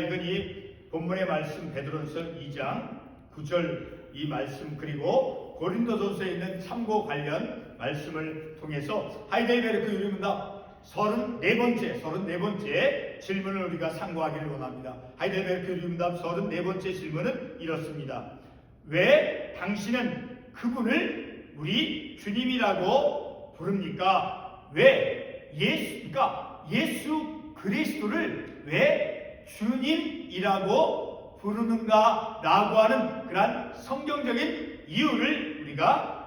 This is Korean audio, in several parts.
읽은 이 본문의 말씀 베드로전서 2장 9절 이 말씀 그리고 고린도전서에 있는 참고 관련 말씀을 통해서 하이델베르크 유리문답 34번째 질문을 우리가 상고하기를 원합니다. 하이델베르크 유리문답 34번째 질문은 이렇습니다. 왜 당신은 그분을 우리 주님이라고 부릅니까? 왜 예수 그리스도를 왜 주님이라고 부르는가? 라고 하는 그러한 성경적인 이유를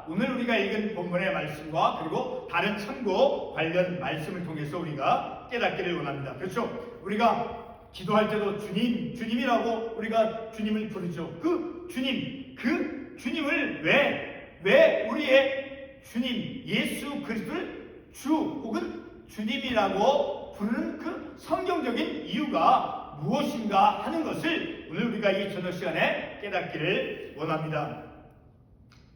오늘 우리가 읽은 본문의 말씀과 그리고 다른 참고 관련 말씀을 통해서 우리가 깨닫기를 원합니다. 그렇죠? 우리가 기도할 때도 주님이라고 우리가 주님을 부르죠. 그 주님을 왜 우리의 주님 예수 그리스도를 주 혹은 주님이라고 부르는 그 성경적인 이유가 무엇인가 하는 것을 오늘 우리가 이 저녁 시간에 깨닫기를 원합니다.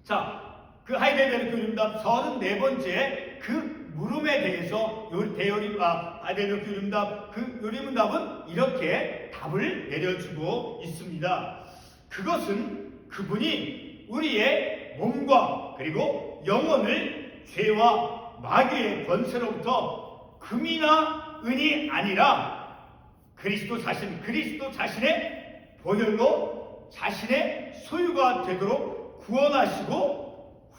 자, 그 하이델베르크 유리문답 34번째 그 물음에 대해서 하이델베르크 유리문답 그 유리문답은 이렇게 답을 내려주고 있습니다. 그것은 그분이 우리의 몸과 그리고 영혼을 죄와 마귀의 권세로부터 금이나 은이 아니라 그리스도 자신의 보혈로 자신의 소유가 되도록 구원하시고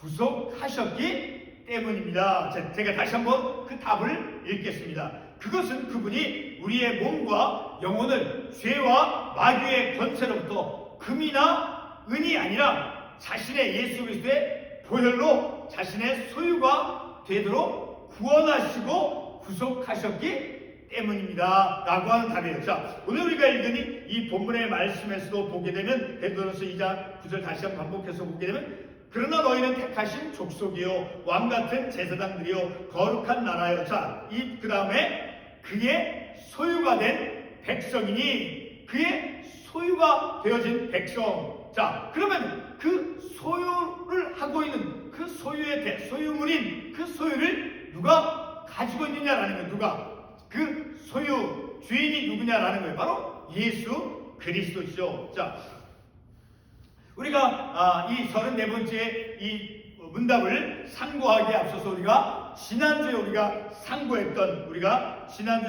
구속하셨기 때문입니다. 제가 다시 한번 그 답을 읽겠습니다. 그것은 그분이 우리의 몸과 영혼을 죄와 마귀의 권세로부터 금이나 은이 아니라 자신의 예수 그리스도의 보혈로 자신의 소유가 되도록 구원하시고 구속하셨기 때문입니다. 라고 하는 답이에요. 자, 오늘 우리가 읽은 이 본문의 말씀에서도 보게 되면 베드로전서 2장 9절 다시 한번 반복해서 보게 되면 그러나 너희는 택하신 족속이요 왕같은 제사장들이요 거룩한 나라요. 자, 그 다음에 그의 소유가 된 백성이니 그의 소유가 되어진 백성. 자, 그러면 그 소유를 하고 있는 그 소유물인 그 소유를 누가 가지고 있느냐라는 거예요. 누가 그 소유 주인이 누구냐라는 거예요. 바로 예수 그리스도시죠. 자, 우리가 이 34번째 이 문답을 상고하기에 앞서서 우리가 지난주에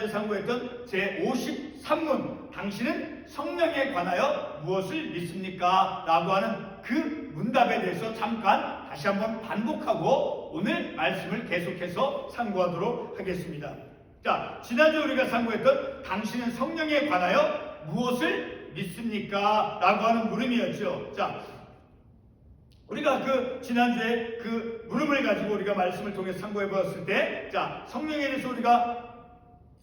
상고했던 제 53문 당신은 성령에 관하여 무엇을 믿습니까? 라고 하는 그 문답에 대해서 잠깐 다시 한번 반복하고 오늘 말씀을 계속해서 상고하도록 하겠습니다. 자, 지난주에 우리가 상고했던 당신은 성령에 관하여 무엇을 믿습니까? 라고 하는 물음이었죠. 자, 우리가 그 지난주에 그 물음을 가지고 우리가 말씀을 통해 상고해 보았을 때, 자, 성령에 대해서 우리가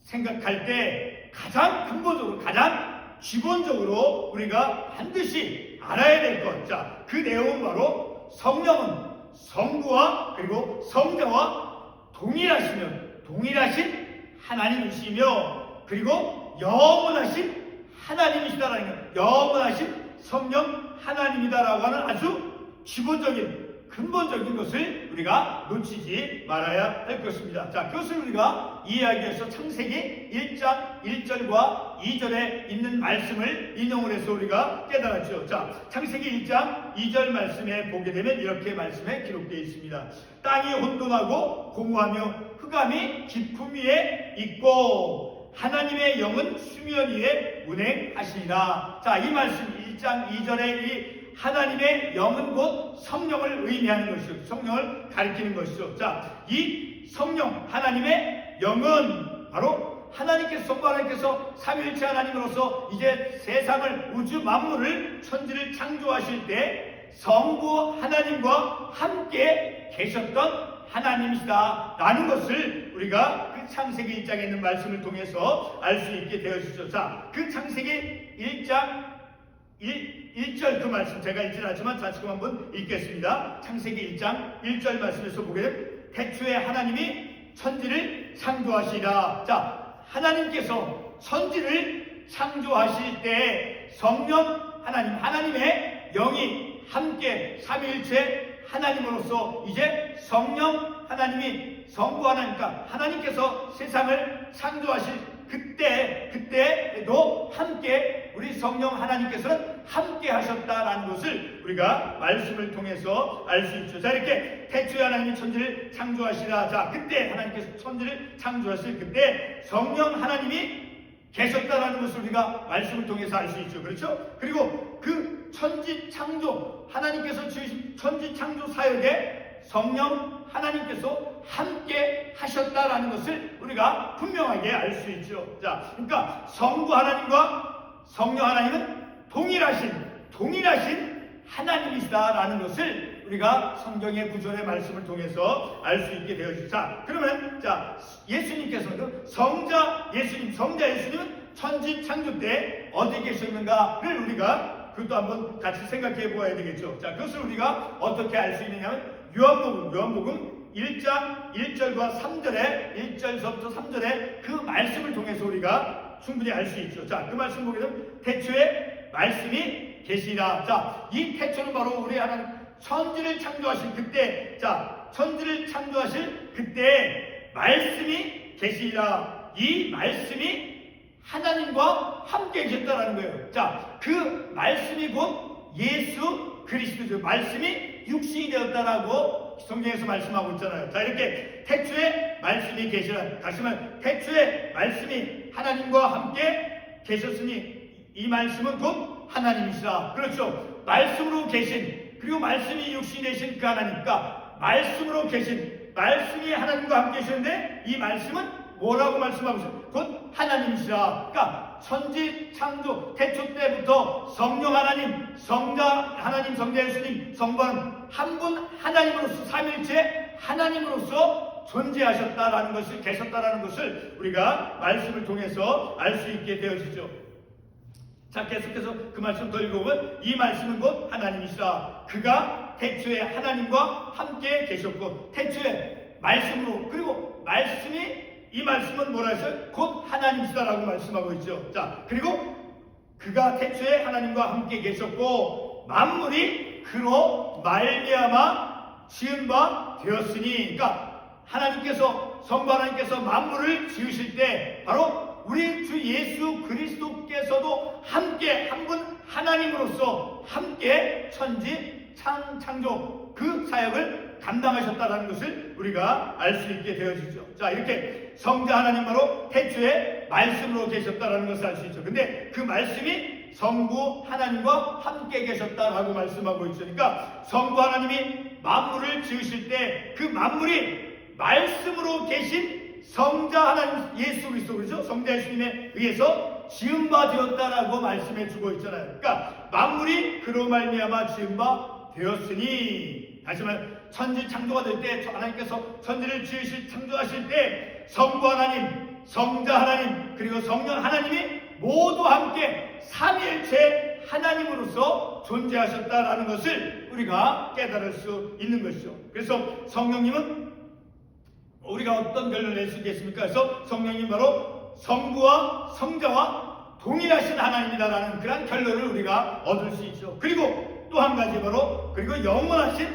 생각할 때 가장 근본적으로, 가장 기본적으로 우리가 반드시 알아야 될 것. 자, 그 내용은 바로 성령은 성부와 그리고 성자와 동일하신 하나님이시며 그리고 영원하신 하나님이시다라는 거예요. 영원하신 성령 하나님이다라고 하는 아주 기본적인 근본적인 것을 우리가 놓치지 말아야 할 것입니다. 자, 그것을 우리가 이해하기 위해서 창세기 1장 1절과 2절에 있는 말씀을 인용을 해서 우리가 깨달았죠. 자, 창세기 1장 2절 말씀에 보게 되면 이렇게 말씀에 기록되어 있습니다. 땅이 혼돈하고 공허하며 흑암이 깊음 위에 있고 하나님의 영은 수면 위에 운행하시니라. 자, 이 말씀 1장 2절의 이 하나님의 영은 곧 성령을 의미하는 것이죠. 성령을 가리키는 것이죠. 자, 이 성령 하나님의 영은 바로 성부 하나님께서 삼위일체 하나님으로서 이제 세상을 우주 만물을 천지를 창조하실 때 성부 하나님과 함께 계셨던 하나님이시다 라는 것을 우리가 그 창세기 1장에 있는 말씀을 통해서 알 수 있게 되어지죠. 자, 그 창세기 1장 1절 그 말씀 제가 읽진 않지만 다시금 한번 읽겠습니다. 창세기 1장 1절 말씀에서 보게 되면 태초에 하나님이 천지를 창조하시라. 자, 하나님께서 천지를 창조하실 때 성령 하나님의 영이 함께 삼위일체 하나님으로서 이제 성령 하나님이 성부 하나님, 그러니까 하나님께서 세상을 창조하실 그때도 함께 우리 성령 하나님께서는 함께 하셨다라는 것을 우리가 말씀을 통해서 알 수 있죠. 자, 이렇게 태초에 하나님이 천지를 창조하시라. 자, 그때 하나님께서 천지를 창조하실 그때 성령 하나님이 계셨다라는 것을 우리가 말씀을 통해서 알 수 있죠. 그렇죠? 그리고 그 천지 창조, 하나님께서 지으신 천지 창조 사역에 성령 하나님께서 함께 하셨다라는 것을 우리가 분명하게 알 수 있죠. 자, 그러니까 성부 하나님과 성령 하나님은 동일하신 하나님이시다라는 것을 우리가 성경의 구절의 말씀을 통해서 알 수 있게 되어지죠. 자, 그러면 예수님께서는 성자 예수님은 천지 창조 때 어디 계셨는가를 우리가 그것도 한번 같이 생각해 보아야 되겠죠. 자, 그것을 우리가 어떻게 알 수 있느냐면 요한복음 1장 1절과 3절에 1절서부터 3절에 그 말씀을 통해서 우리가 충분히 알 수 있죠. 자, 그 말씀 보게 되면 태초에 말씀이 계시라. 자, 이 태초는 바로 우리 하나님 천지를 창조하실 그때, 자, 천지를 창조하실 그때 말씀이 계시라. 이 말씀이 하나님과 함께 계셨다라는 거예요. 자, 그 말씀이 곧 예수 그리스도죠. 말씀이 육신이 되었다라고 성경에서 말씀하고 있잖아요. 자, 이렇게 태초에 말씀이 계시라. 다시 말해, 태초에 말씀이 하나님과 함께 계셨으니 이 말씀은 곧 하나님이시라. 그렇죠. 말씀으로 계신, 그리고 말씀이 육신이 되신 그 하나님과 말씀으로 계신, 말씀이 하나님과 함께 계셨는데 이 말씀은 뭐라고 말씀하고 있어요? 곧 하나님이시라. 그러니까 천지 창조 태초 때부터 성령 하나님, 성자 하나님, 성자 예수님, 성부는 한 분 하나님으로서 삼일체 하나님으로서 존재하셨다라는 것을, 계셨다라는 것을 우리가 말씀을 통해서 알 수 있게 되어지죠. 자, 계속해서 그 말씀 더 읽어보면 이 말씀은 곧 하나님이시라. 그가 태초에 하나님과 함께 계셨고 태초에 말씀으로, 그리고 이 말씀은 뭐라 했어요? 곧 하나님이시다라고 말씀하고 있죠. 자, 그리고 그가 태초에 하나님과 함께 계셨고 만물이 그로 말미암아 지은 바 되었으니, 그러니까 하나님께서, 성부 하나님께서 만물을 지으실 때 바로 우리 주 예수 그리스도께서도 함께 한 분 하나님으로서 함께 천지 창조 그 사역을 감당하셨다는 것을 우리가 알 수 있게 되어지죠. 자, 이렇게 성자 하나님 바로 태초에 말씀으로 계셨다는 것을 알 수 있죠. 근데 그 말씀이 성부 하나님과 함께 계셨다라고 말씀하고 있으니까 성부 하나님이 만물을 지으실 때 그 만물이 말씀으로 계신 성자 하나님 예수 그리스도, 그렇죠? 성자 예수님에 의해서 지은 바 되었다라고 말씀해 주고 있잖아요. 그러니까 만물이 그로 말미암아 지은 바 되었으니, 다시 말해 천지 창조가 될 때 하나님께서 천지를 창조하실 때 성부 하나님, 성자 하나님, 그리고 성령 하나님이 모두 함께 삼위일체 하나님으로서 존재하셨다라는 것을 우리가 깨달을 수 있는 것이죠. 그래서 성령님은 우리가 어떤 결론을 낼 수 있겠습니까? 그래서 성령님 바로 성부와 성자와 동일하신 하나님이다라는 그런 결론을 우리가 얻을 수 있죠. 그리고 또 한 가지 바로 그리고 영원하신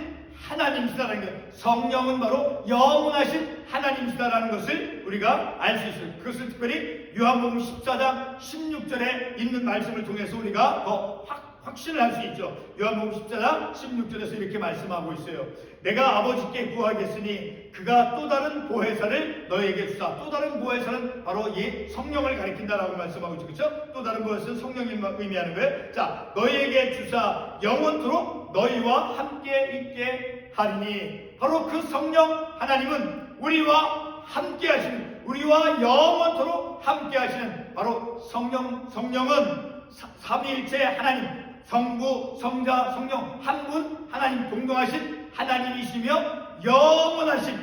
하나님이시다라는 거예요. 성령은 바로 영원하신 하나님이시다라는 것을 우리가 알 수 있어요. 그것을 특별히 요한복음 14장 16절에 있는 말씀을 통해서 우리가 더 확신을 할 수 있죠. 요한복음 14장 16절에서 이렇게 말씀하고 있어요. 내가 아버지께 구하겠으니 그가 또 다른 보혜사를 너에게 주사. 또 다른 보혜사는 바로 이 성령을 가리킨다라고 말씀하고 있죠. 그렇죠? 또 다른 보혜사는 성령을 의미하는 거예요. 자, 너에게 주사 영원토록 너희와 함께 있게 하리니, 바로 그 성령 하나님은 우리와 함께 하시는, 우리와 영원토록 함께 하시는 바로 성령은 삼위일체 하나님, 성부, 성자, 성령 한 분 하나님, 동등하신 하나님이시며 영원하신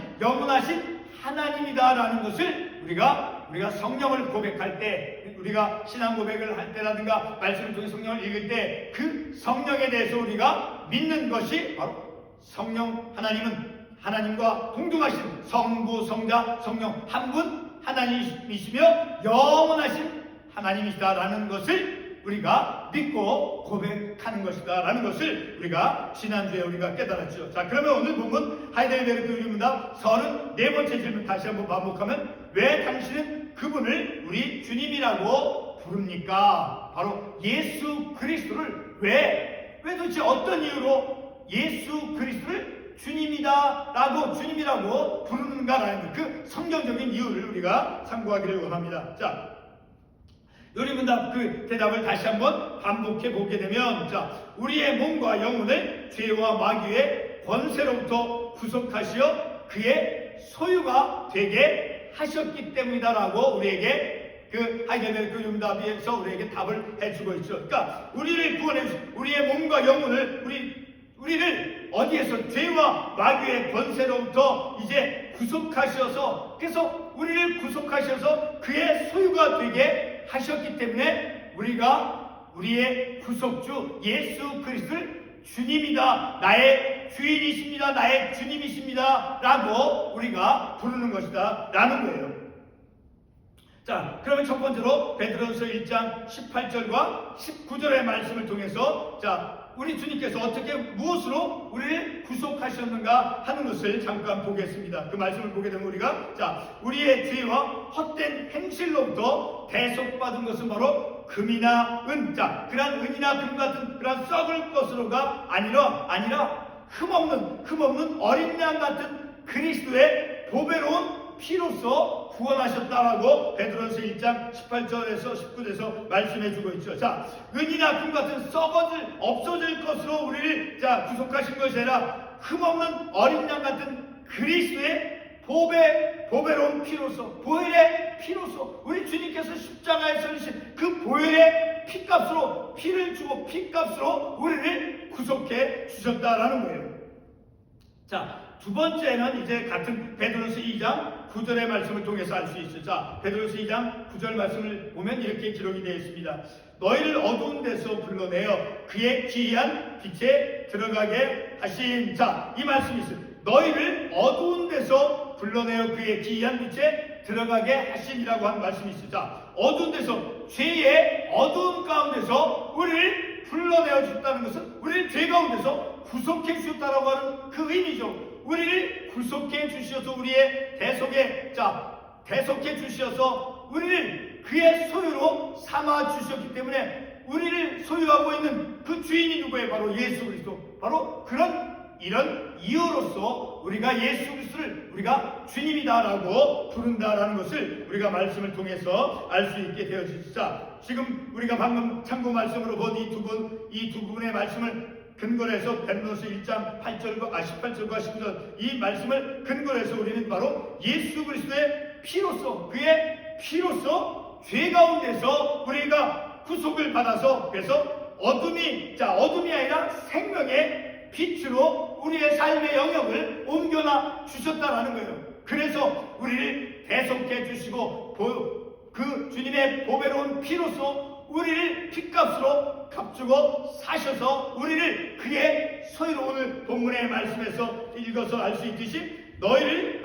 하나님이다라는 것을 우리가 성령을 고백할 때, 우리가 신앙 고백을 할 때라든가 말씀을 통해 성령을 읽을 때 그 성령에 대해서 우리가 믿는 것이 바로 성령 하나님은 하나님과 동등하신 성부, 성자, 성령 한 분 하나님이시며 영원하신 하나님이시다라는 것을 우리가 믿고 고백하는 것이다 라는 것을 우리가 지난주에 우리가 깨달았죠. 자, 그러면 오늘 본문 하이델베르크 유리문답 34번째 질문 다시 한번 반복하면, 왜 당신은 그분을 우리 주님이라고 부릅니까? 바로 예수 그리스도를 왜 도대체 어떤 이유로 예수 그리스도를 주님이라고 부르는가라는 그 성경적인 이유를 우리가 참고하기를 원합니다. 자, 요리문답 그 대답을 다시 한번 반복해 보게 되면, 자, 우리의 몸과 영혼을 죄와 마귀의 권세로부터 구속하시어 그의 소유가 되게 하셨기 때문이다라고 우리에게 그 하이델베르크 요리문답에서 우리에게 답을 해주고 있죠. 그러니까 우리를 구원해 주신 우리의 몸과 영혼을 우리를 어디에서 죄와 마귀의 권세로부터 이제 구속하셔서, 그래서 우리를 구속하셔서 그의 소유가 되게 하셨기 때문에 우리가 우리의 구속주 예수 그리스도를 주님이다, 나의 주인이십니다, 나의 주님이십니다 라고 우리가 부르는 것이다 라는 거예요. 자, 그러면 첫 번째로 베드로전서 1장 18절과 19절의 말씀을 통해서, 자, 우리 주님께서 어떻게 무엇으로 우리를 구속하셨는가 하는 것을 잠깐 보겠습니다. 그 말씀을 보게 되면 우리가, 자, 우리의 죄와 헛된 행실로부터 대속받은 것은 바로 금이나 은, 자, 그러한 은이나 금 같은 그러한 썩을 것으로가 아니라 흠없는 어린 양 같은 그리스도의 보배로운 피로써 구원하셨다라고 베드로전서 1장 18절에서 19절에서 말씀해주고 있죠. 자, 은이나 금 같은 없어질 것으로 우리를, 자, 구속하신 것이 아니라 흠없는 어린 양 같은 그리스도의 보배로운 피로써, 보혈의 피로써, 우리 주님께서 십자가에 설리신 그 보혈의 피값으로, 피를 주고 피값으로 우리를 구속해 주셨다라는 거예요. 자, 두 번째는 이제 같은 베드로전서 2장 9절의 말씀을 통해서 알 수 있어요. 자, 베드로전서 2장 9절 말씀을 보면 이렇게 기록이 되어 있습니다. 너희를 어두운 데서 불러내어 그의 기이한 빛에 들어가게 하신, 자, 이 말씀이 있어요. 너희를 어두운 데서 불러내어 그의 기이한 빛에 들어가게 하신이라고 하는 말씀이 있어요. 자, 어두운 데서, 죄의 어두운 가운데서 우리를 불러내어 주셨다는 것은 우리를 죄 가운데서 구속해 주셨다라고 하는 그 의미죠. 우리를 구속해 주셔서 우리의 대속해 주셔서 우리를 그의 소유로 삼아 주셨기 때문에 우리를 소유하고 있는 그 주인이 누구예요? 바로 예수 그리스도. 바로 이런 이유로서 우리가 예수 그리스도를 우리가 주님이다라고 부른다라는 것을 우리가 말씀을 통해서 알 수 있게 되어지죠. 자, 지금 우리가 방금 참고 말씀으로 본 이 두 부분의 말씀을 근거로 해서 베드로전서 1장 18절과 19절 이 말씀을 근거로 해서 우리는 바로 예수 그리스도의 피로써, 그의 피로써 죄 가운데서 우리가 구속을 받아서, 그래서 어둠이 아니라 생명의 빛으로 우리의 삶의 영역을 옮겨놔 주셨다라는 거예요. 그래서 우리를 대속해 주시고 그 주님의 보배로운 피로써 우리를 핏값으로 값주고 사셔서 우리를 그의 소유로, 오늘 본문의 말씀에서 읽어서 알 수 있듯이 너희를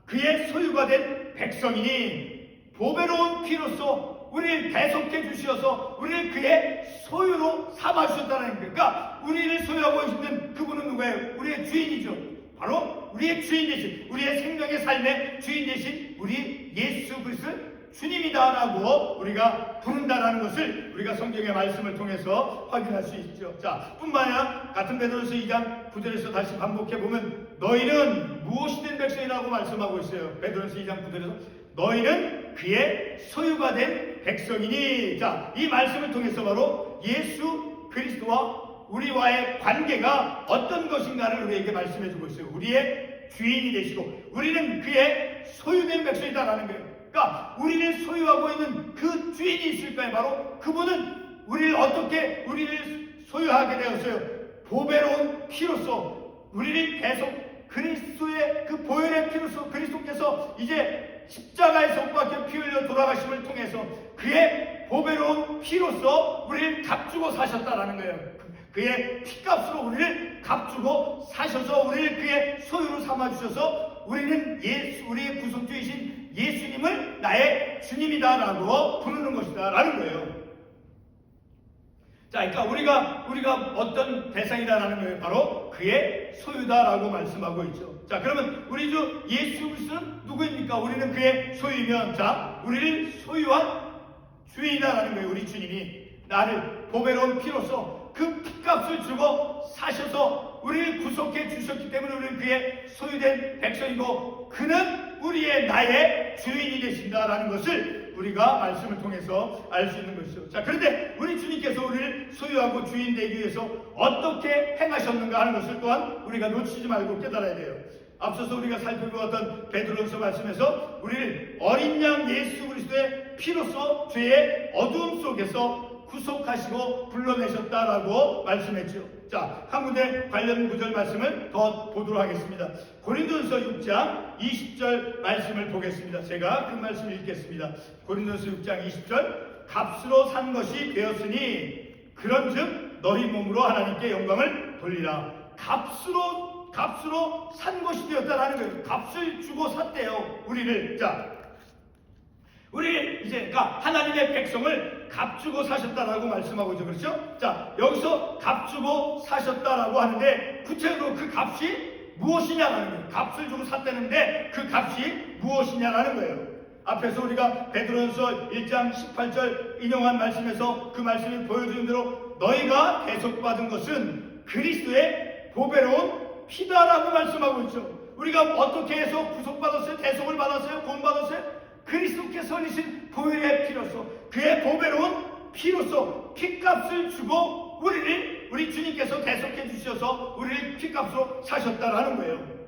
그의 소유가 된 백성이니 보배로운 피로써 우리를 대속해 주셔서 우리를 그의 소유로 삼아 주셨다는 거예요. 그러니까 우리를 소유하고 있는 그분은 누구예요? 우리의 주인이죠. 바로 우리의 주인 되신, 우리의 생명의 삶의 주인 되신 우리 예수 그리스도를 주님이다라고 우리가 부른다라는 것을 우리가 성경의 말씀을 통해서 확인할 수 있죠. 자, 뿐만 아니라 같은 베드로전서 2장 9절에서 다시 반복해 보면 너희는 무엇이 된 백성이라고 말씀하고 있어요. 베드로전서 2장 9절에서 너희는 그의 소유가 된 백성이니, 자, 이 말씀을 통해서 바로 예수 그리스도와 우리와의 관계가 어떤 것인가를 우리에게 말씀해 주고 있어요. 우리의 주인이 되시고 우리는 그의 소유된 백성이다라는 거예요. 그러니까 우리를 소유하고 있는 그 주인이 있을까요? 바로 그분은 우리를 어떻게 소유하게 되었어요? 보배로운 피로써 우리를 계속 그리스도의 그 보혈의 피로써 그리스도께서 이제 십자가에서 못 박혀 피 흘려 돌아가심을 통해서 그의 보배로운 피로써 우리를 값주고 사셨다라는 거예요. 그의 피값으로 우리를 값주고 사셔서 우리를 그의 소유로 삼아주셔서 우리는 우리의 구속주이신 예수님을 나의 주님이다라고 부르는 것이다라는 거예요. 자, 그러니까 우리가 어떤 대상이다라는 거예요. 바로 그의 소유다라고 말씀하고 있죠. 자, 그러면 우리 주 예수 그리스도는 누구입니까? 우리는 그의 소유면, 자, 우리를 소유한 주인이라는 거예요. 우리 주님이 나를 보배로운 피로써 그 피값을 주고 사셔서 우리를 구속해 주셨기 때문에 우리는 그의 소유된 백성이고 그는 우리의 나의 주인이 되신다라는 것을 우리가 말씀을 통해서 알 수 있는 것이죠. 자, 그런데 우리 주님께서 우리를 소유하고 주인 되기 위해서 어떻게 행하셨는가 하는 것을 또한 우리가 놓치지 말고 깨달아야 돼요. 앞서서 우리가 살펴보았던 베드로전서 말씀에서 우리를 어린 양 예수 그리스도의 피로써 죄의 어두움 속에서 구속하시고 불러내셨다라고 말씀했죠. 자, 한 군데 관련 구절 말씀을 더 보도록 하겠습니다. 고린도전서 6장 20절 말씀을 보겠습니다. 제가 그 말씀을 읽겠습니다. 고린도전서 6장 20절 값으로 산 것이 되었으니 그런즉 너희 몸으로 하나님께 영광을 돌리라. 값으로 산 것이 되었다라는 거예요. 값을 주고 샀대요. 우리를. 자, 우리 이제 그러니까 하나님의 백성을 값 주고 사셨다라고 말씀하고 있죠. 그렇죠? 자, 여기서 값 주고 사셨다라고 하는데 구체적으로 그 값이 무엇이냐라는 거예요. 값을 주고 샀다는데 그 값이 무엇이냐라는 거예요. 앞에서 우리가 베드로전서 1장 18절 인용한 말씀에서 그 말씀을 보여주는 대로 너희가 대속받은 것은 그리스도의 보배로운 피다라고 말씀하고 있죠. 우리가 어떻게 해서 구속받았어요? 대속을 받았어요? 구원받았어요? 그리스도께서 흘리신 보혈의 피로써 그의 보배로운 피로써 피값을 주고 우리 주님께서 대속해 주셔서 우리를 피값으로 사셨다라는 거예요.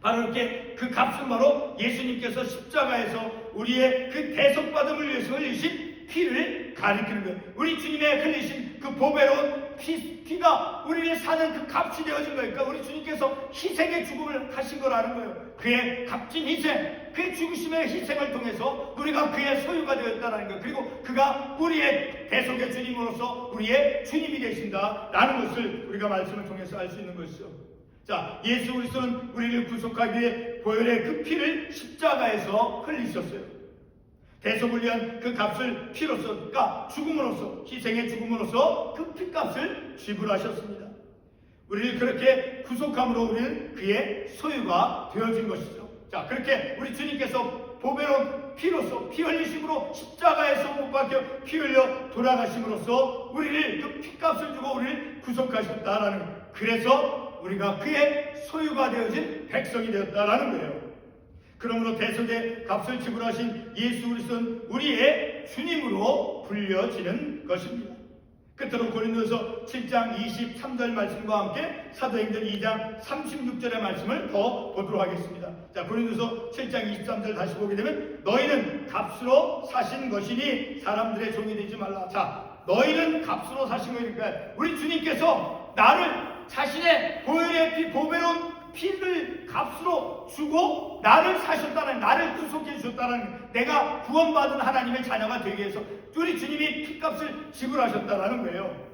바로 이렇게 그 값은 바로 예수님께서 십자가에서 우리의 그 대속받음을 위해서 흘리신 피를 가리키는 거예요. 우리 주님의 흘리신 그 보배로운 피가 우리를 사는 그 값이 되어진 거예요. 그러니까 우리 주님께서 희생의 죽음을 하신 거라는 거예요. 그의 값진 희생, 그의 죽으심의 희생을 통해서 우리가 그의 소유가 되었다는 거예요. 그리고 그가 우리의 대속의 주님으로서 우리의 주님이 되신다라는 것을 우리가 말씀을 통해서 알 수 있는 것이죠. 자, 예수 그리스도는 우리를 구속하기 위해 보혈의 그 피를 십자가에서 흘리셨어요. 대속을 위한 그 값을 피로써, 그러니까 죽음으로써, 희생의 죽음으로써 그 피값을 지불하셨습니다. 우리를 그렇게 구속함으로 우리는 그의 소유가 되어진 것이죠. 자, 그렇게 우리 주님께서 보배로운 피로써, 피 흘리심으로 십자가에서 못 박혀 피 흘려 돌아가심으로써 우리를 그 피값을 주고 우리를 구속하셨다라는, 그래서 우리가 그의 소유가 되어진 백성이 되었다라는 거예요. 그러므로 대속의 값을 지불하신 예수 그리스도는 우리의 주님으로 불려지는 것입니다. 끝으로 고린도서 7장 23절 말씀과 함께 사도행전 2장 36절의 말씀을 더 보도록 하겠습니다. 자, 고린도서 7장 23절 다시 보게 되면 너희는 값으로 사신 것이니 사람들의 종이 되지 말라. 자, 너희는 값으로 사신 거니까 우리 주님께서 나를 자신의 보혈의 피, 보배로운 피를 값으로 주고 나를 사셨다는, 나를 구속해 주셨다는, 내가 구원받은 하나님의 자녀가 되기 위해서 우리 주님이 피값을 지불하셨다라는 거예요.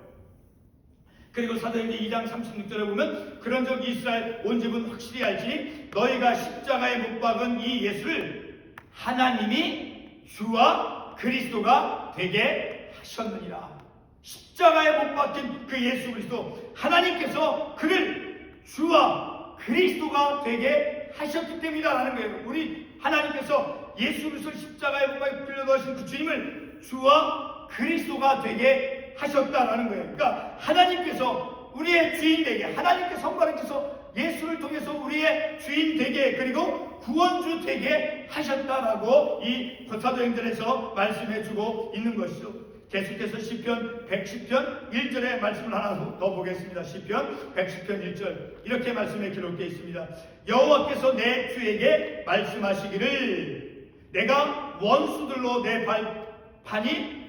그리고 사도행전 2장 36절에 보면 그런즉 이스라엘 온 집은 확실히 알지니 너희가 십자가에 못 박은 이 예수를 하나님이 주와 그리스도가 되게 하셨느니라. 십자가에 못 박힌 그 예수 그리스도, 하나님께서 그를 주와 그리스도가 되게 하셨기 때문이다라는 거예요. 우리 하나님께서 예수 그리스도 십자가에 못 박혀 끌려가신 그 주님을 주와 그리스도가 되게 하셨다라는 거예요. 그러니까 하나님께서 우리의 주인 되게, 하나님께서 성령께서 예수를 통해서 우리의 주인 되게, 그리고 구원주 되게 하셨다라고 이 사도행전에서 말씀해주고 있는 것이죠. 계속해서 시편 110편 1절의 말씀을 하나 더 보겠습니다. 시편 110편 1절 이렇게 말씀에 기록되어 있습니다. 여호와께서 내 주에게 말씀하시기를 내가 원수들로 내 발판이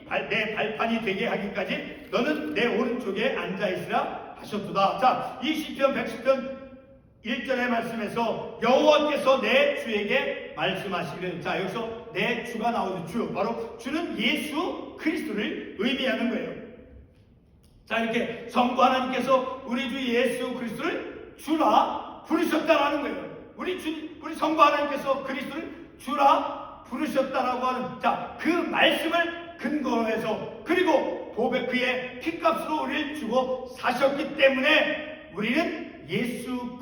되게 하기까지 너는 내 오른쪽에 앉아있으라 하셨도다. 자, 이 시편 110편 1절의 말씀에서 여호와께서 내 주에게 말씀하시기를, 자, 여기서 내 주가 나오죠. 주, 바로 주는 예수 그리스도를 의미하는 거예요. 자, 이렇게 성부 하나님께서 우리 주 예수 그리스도를 주라 부르셨다라는 거예요. 우리 성부 하나님께서 그리스도를 주라 부르셨다라고 하는, 자, 그 말씀을 근거로 해서, 그리고 그의 피값으로 우리를 주고 사셨기 때문에 우리는 예수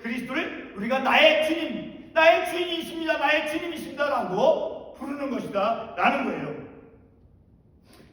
그리스도를 우리가 나의 주인이십니다, 나의 주님이십니다라고 부르는 것이다 라는 거예요.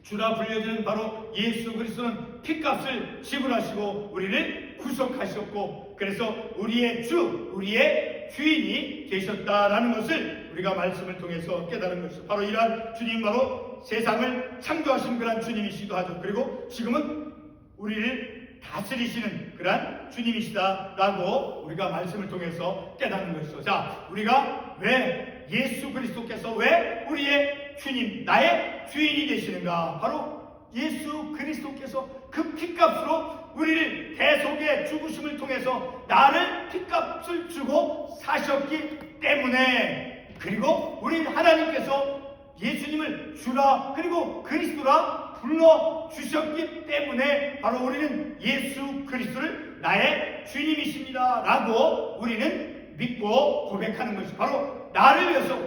주라 불려지는 바로 예수 그리스도는 핏값을 지불하시고 우리를 구속하셨고, 그래서 우리의 주, 우리의 주인이 되셨다라는 것을 우리가 말씀을 통해서 깨달은 것이죠. 바로 이러한 주님, 바로 세상을 창조하신 그런 주님이시기도 하죠. 그리고 지금은 우리를 다스리시는 그런 주님이시다라고 우리가 말씀을 통해서 깨닫는 것이죠. 자, 우리가 왜 예수 그리스도께서 왜 우리의 주님, 나의 주인이 되시는가? 바로 예수 그리스도께서 그 핏값으로 우리를 대속의 죽으심을 통해서 나를 핏값을 주고 사셨기 때문에, 그리고 우리 하나님께서 예수님을 주라 그리고 그리스도라 불러주셨기 때문에 바로 우리는 예수 그리스도를 나의 주님이십니다 라고 우리는 믿고 고백하는 것이, 바로 나를 위해서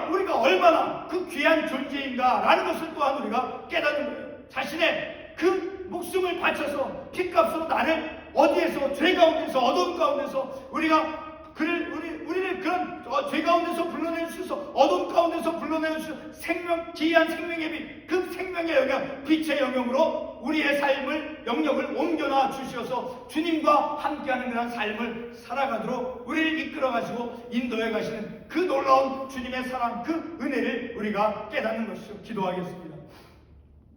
우리가 얼마나 그 귀한 존재인가 라는 것을 또한 우리가 깨닫는 거예요. 자신의 그 목숨을 바쳐서 핏값으로 나를 어디에서, 죄 가운데서, 어둠 가운데서 우리를 그런 죄 가운데서 불러내 주셔서, 어둠 가운데서 불러내 주셔서 귀한 생명의 빛, 그 생명의 영역, 빛의 영역으로 우리의 삶을, 영역을 옮겨놔 주셔서 주님과 함께하는 그런 삶을 살아가도록 우리를 이끌어 가시고 인도해 가시는 그 놀라운 주님의 사랑, 그 은혜를 우리가 깨닫는 것이죠. 기도하겠습니다.